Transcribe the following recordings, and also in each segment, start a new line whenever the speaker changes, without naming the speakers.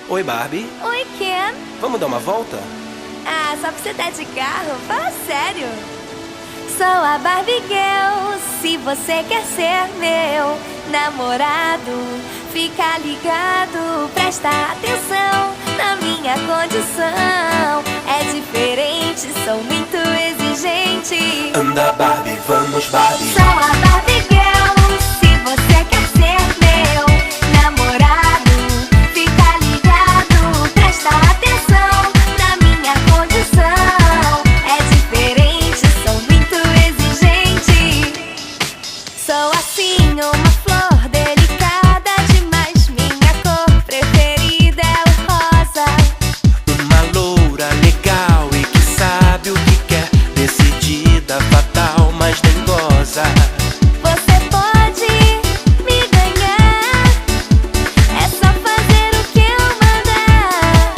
Oi, Barbie.
Oi, Ken.
Vamos dar uma volta?
Ah, só pra você tá de carro? Fala sério. Sou a Barbie Girl. Se você quer ser meu namorado, fica ligado, presta atenção na minha condição. É diferente, sou muito exigente.
Anda, Barbie, vamos, Barbie.
Sou a Barbie Girl. Se você quer ser meu namorado, fica ligado, presta atenção na minha condição. É diferente, sou muito exigente. Sou assim, uma flor delicada demais. Minha cor preferida é o rosa.
Uma loura legal e que sabe o que quer. Decidida, fatal, mas nem goza.
Você pode me ganhar, é só fazer o que eu mandar.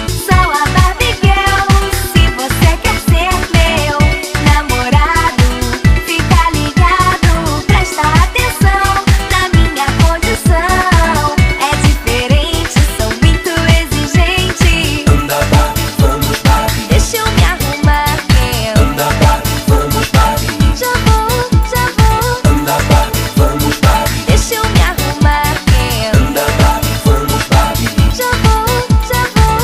Sou a Barbie Girl. Se você quer ser meu namorado, fica ligado, presta atenção na minha condição. É diferente, sou muito exigente.
Anda, Barbie, vamos, Barbie.
Deixa eu me arrumar, Ken.
Anda, Barbie, vamos, Barbie.
Já vou, já vou.
Anda, Barbie, vamos, Barbie.
Deixa eu me arrumar, Ken.
Anda, Barbie, vamos, Barbie.
Já vou, já vou.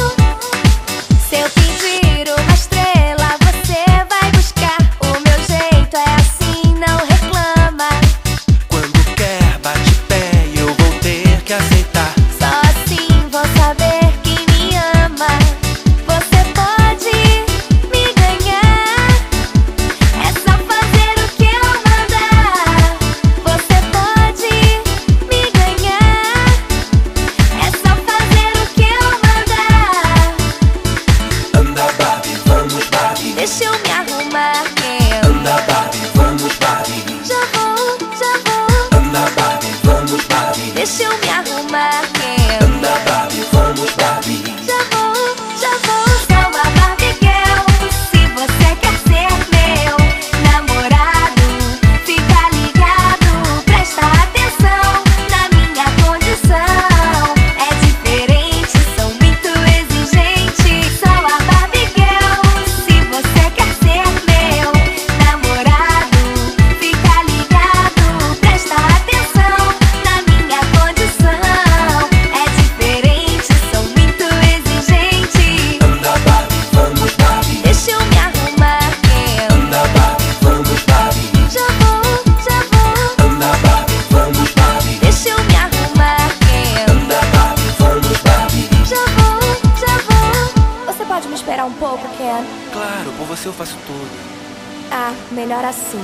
Se eu pedir uma estrela, você vai buscar. O meu jeito é assim, não reclama.
Quando quer, bate pé e eu vou ter que aceitar.
Só assim vou saber que me ama. Você pode me ganhar, é só fazer o que eu mandar. Você pode me ganhar, é só fazer o que eu mandar.
Anda, Barbie, vamos, Barbie.
Deixa eu me arrumar, Ken.
Anda, Barbie, vamos, Barbie.
Já vou, já vou.
Anda, Barbie, vamos, Barbie.
Deixa eu me arrumar, Ken.
Anda, Barbie, vamos, Barbie.
Já vou, já vou. Sou a Barbie Girl. Se você quer ser meu namorado, fica ligado, presta atenção na minha condição. É diferente, sou muito exigente. Sou a Barbie Girl. Se você quer ser meu namorado, fica ligado, presta atenção na minha condição. É diferente, sou muito exigente.
Anda, Barbie, vamos, Barbie.
Deixa eu me arrumar, Ken.
Anda, Barbie, vamos, Barbie.
Já vou, já vou.
Anda, Barbie, vamos, Barbie.
Deixa eu me arrumar, Ken.
Anda, Barbie, vamos, Barbie.
Já vou, já vou. Você pode me esperar um pouco, Ken?
Claro, por você eu faço tudo.
Ah, melhor assim.